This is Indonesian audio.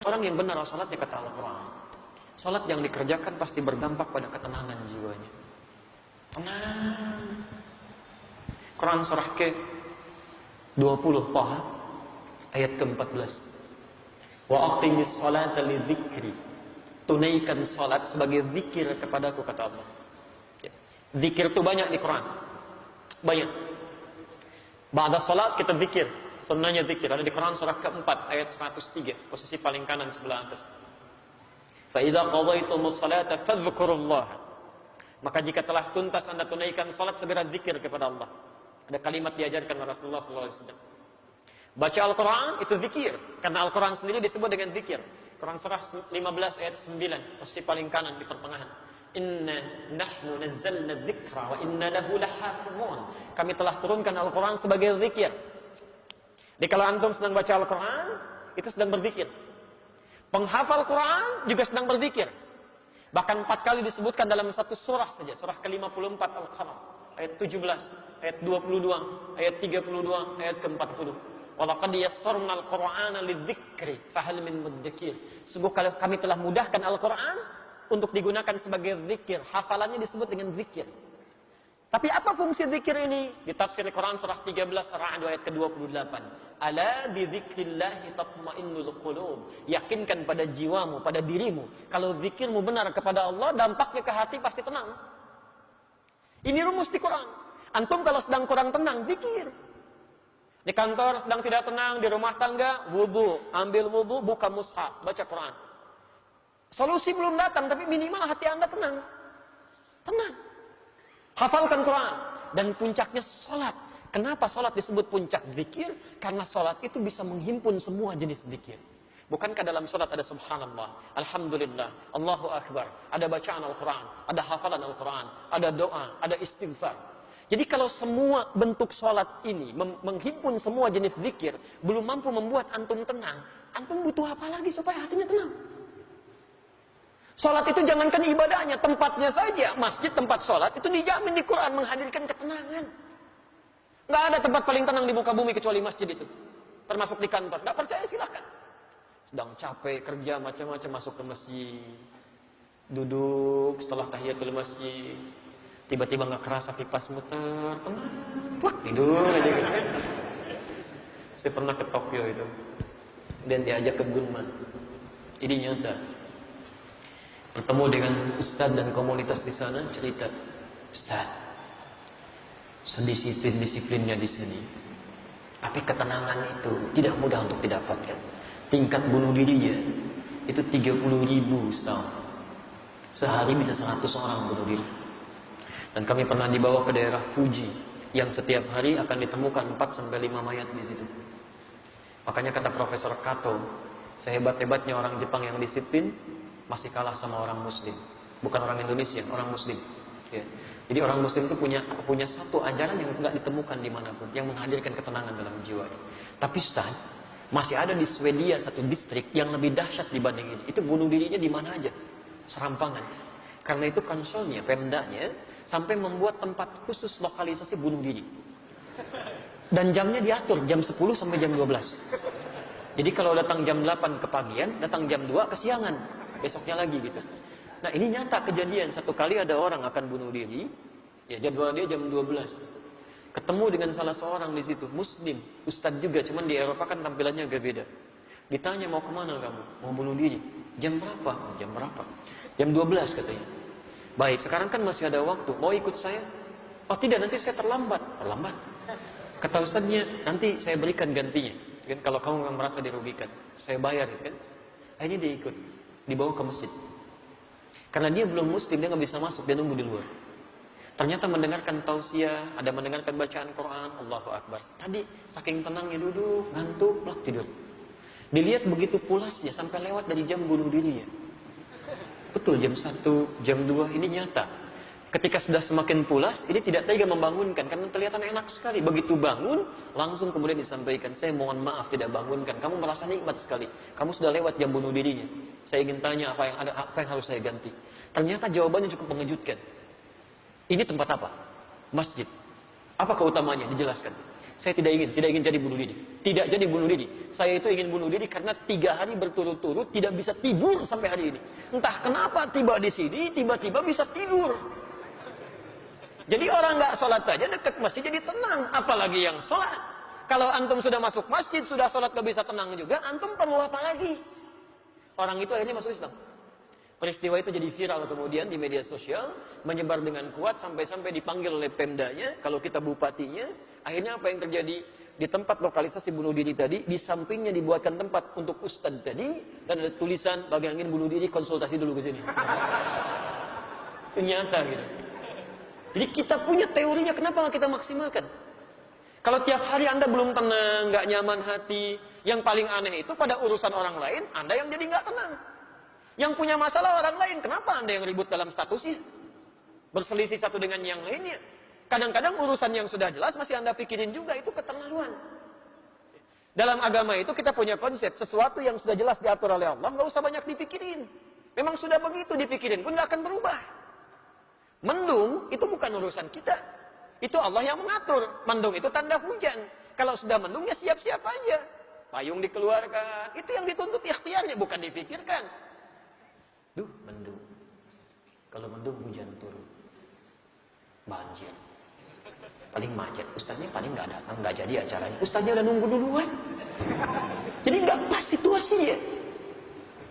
orang yang benar salatnya kata Al-Quran, salat yang dikerjakan pasti berdampak pada ketenangan jiwanya. Tenang. Quran surah ke-20 Taha ayat ke-14. Wa aqimis salata lidzikri. Tunaikan salat sebagai zikir kepadaku kata Allah. Ya. Zikir itu banyak di Quran. Banyak. Ba'da salat kita zikir. Sunnahnya zikir ada di Quran surah ke-4 ayat 103, posisi paling kanan sebelah atas. Fa idza qadaytumus salata fadhkurullaha. Maka jika telah tuntas Anda tunaikan salat, segera zikir kepada Allah. Ada kalimat diajarkan oleh Rasulullah SAW. Baca Al-Quran itu zikir, karena Al-Quran sendiri disebut dengan zikir. Quran surah 15 ayat 9, posisi paling kanan di pertengahan. Inna nahnu nazzalna dzikra wa inna lahu lahafizun. Kami telah turunkan Al-Quran sebagai zikir. Jadi kalau antum sedang baca Al-Quran, itu sedang berzikir. Penghafal Quran juga sedang berzikir. Bahkan 4 kali disebutkan dalam satu surah saja, surah ke-54 Al-Qamar, ayat 17, ayat 22, ayat 32, ayat ke-40. Walaqad yassarna al-Qur'ana lidzikri fahal min mudzakir. Sungguh kami telah mudahkan Al-Quran untuk digunakan sebagai zikir. Hafalannya disebut dengan zikir. Tapi apa fungsi zikir ini? Di tafsir Quran surah 13 Ar-Ra'd ayat ke-28. Ala bi dzikrillahi tatma'innul qulub. Yakinkan pada jiwamu, pada dirimu, kalau zikirmu benar kepada Allah, dampaknya ke hati pasti tenang. Ini rumus di Quran. Antum kalau sedang kurang tenang, zikir. Di kantor sedang tidak tenang, di rumah tangga, wudu, ambil wudu, buka mushaf, baca Quran. Solusi belum datang, tapi minimal hati Anda tenang. Tenang. Hafalkan Quran. Dan puncaknya sholat. Kenapa sholat disebut puncak zikir? Karena sholat itu bisa menghimpun semua jenis zikir. Bukankah dalam sholat ada subhanallah, alhamdulillah, Allahu akbar, ada bacaan Al-Quran, ada hafalan Al-Quran, ada doa, ada istighfar. Jadi kalau semua bentuk sholat ini menghimpun semua jenis zikir, belum mampu membuat antum tenang, antum butuh apa lagi supaya hatinya tenang? Sholat itu jangankan ibadahnya, tempatnya saja. Masjid tempat sholat itu dijamin di Quran menghadirkan ketenangan. Nggak ada tempat paling tenang di muka bumi kecuali masjid itu. Termasuk di kantor. Nggak percaya silahkan. Sedang capek kerja macam-macam masuk ke masjid. Duduk setelah tahiyatul masjid. Tiba-tiba nggak kerasa kipas muter. Tenang. Plak, tidur aja gitu. Saya pernah ke Tokyo itu. Dan diajak ke Gunma. Ini nyata. Bertemu dengan ustadz dan komunitas di sana, cerita, Ustadz, sedisiplin-disiplinnya di sini, tapi ketenangan itu tidak mudah untuk didapatkan. Tingkat bunuh dirinya itu 30.000 setahun. Sehari bisa 100 orang bunuh diri. Dan kami pernah dibawa ke daerah Fuji yang setiap hari akan ditemukan 4-5 mayat di situ. Makanya kata Profesor Kato, sehebat-hebatnya orang Jepang yang disiplin masih kalah sama orang Muslim, bukan orang Indonesia, orang Muslim. Ya. Jadi orang Muslim itu punya satu ajaran yang nggak ditemukan dimanapun, yang menghadirkan ketenangan dalam jiwa. Tapi Ustaz, masih ada di Swedia satu distrik yang lebih dahsyat dibanding ini. Itu bunuh dirinya di mana aja, serampangan. Karena itu konsolnya, pemdanya sampai membuat tempat khusus lokalisasi bunuh diri. Dan jamnya diatur jam 10 sampai jam 12. Jadi kalau datang jam 8 kepagian, datang jam 2 kesiangan. Besoknya lagi gitu. Nah ini nyata kejadian. Satu kali ada orang akan bunuh diri, ya jadwal dia jam 12. Ketemu dengan salah seorang di situ, Muslim, Ustadz juga, cuman di Eropa kan tampilannya agak beda. Ditanya mau kemana kamu? Mau bunuh diri. Jam berapa? Jam berapa? Jam 12 katanya. Baik, sekarang kan masih ada waktu. Mau ikut saya? Oh tidak, nanti saya terlambat. Terlambat? Kata Ustadznya, nanti saya berikan gantinya. Kan kalau kamu nggak merasa dirugikan, saya bayar kan. Akhirnya dia ikut. Dibawa ke masjid. Karena dia belum muslim, dia nggak bisa masuk, dia nunggu di luar. Ternyata mendengarkan tausiah, ada mendengarkan bacaan Quran, Allahu Akbar. Tadi saking tenangnya duduk, ngantuk, plak tidur. Dilihat begitu pulasnya sampai lewat dari jam bunuh dirinya. Betul, jam 1, jam 2 ini nyata. Ketika sudah semakin pulas, ini tidak tega membangunkan karena kelihatan enak sekali. Begitu bangun, langsung kemudian disampaikan, saya mohon maaf tidak bangunkan. Kamu merasa nikmat sekali. Kamu sudah lewat jam bunuh dirinya. Saya ingin tanya apa yang harus saya ganti. Ternyata jawabannya cukup mengejutkan. Ini tempat apa? Masjid. Apa keutamanya? Dijelaskan. Saya tidak ingin jadi bunuh diri. Tidak jadi bunuh diri. Saya itu ingin bunuh diri karena 3 hari berturut-turut tidak bisa tidur sampai hari ini. Entah kenapa tiba di sini, tiba-tiba bisa tidur. Jadi orang nggak sholat aja dekat masjid jadi tenang, apalagi yang sholat. Kalau antum sudah masuk masjid, sudah sholat gak bisa tenang juga, antum perlu apa lagi? Orang itu akhirnya masuk Islam. Peristiwa itu jadi viral kemudian di media sosial, menyebar dengan kuat sampai-sampai dipanggil oleh Pemdanya, kalau kita bupatinya. Akhirnya apa yang terjadi? Di tempat lokalisasi bunuh diri tadi, di sampingnya dibuatkan tempat untuk ustadz tadi, dan ada tulisan, bagi yang ingin bunuh diri konsultasi dulu ke sini. Itu nyata gitu. Jadi kita punya teorinya, kenapa nggak kita maksimalkan? Kalau tiap hari Anda belum tenang, nggak nyaman hati, yang paling aneh itu pada urusan orang lain, Anda yang jadi nggak tenang. Yang punya masalah orang lain, kenapa Anda yang ribut dalam statusnya? Berselisih satu dengan yang lainnya. Kadang-kadang urusan yang sudah jelas masih Anda pikirin juga, itu keterlaluan. Dalam agama itu kita punya konsep, sesuatu yang sudah jelas diatur oleh Allah, nggak usah banyak dipikirin. Memang sudah begitu dipikirin pun nggak akan berubah. Mendung itu bukan urusan kita. Itu Allah yang mengatur. Mendung itu tanda hujan. Kalau sudah mendung ya siap-siap aja. Payung dikeluarkan. Itu yang dituntut ikhtiarnya, bukan dipikirkan. Duh, mendung. Kalau mendung hujan turun. Banjir. Paling macet. Ustaznya paling nggak datang, nggak jadi acaranya. Ustaznya udah nunggu duluan. Jadi nggak pas situasinya.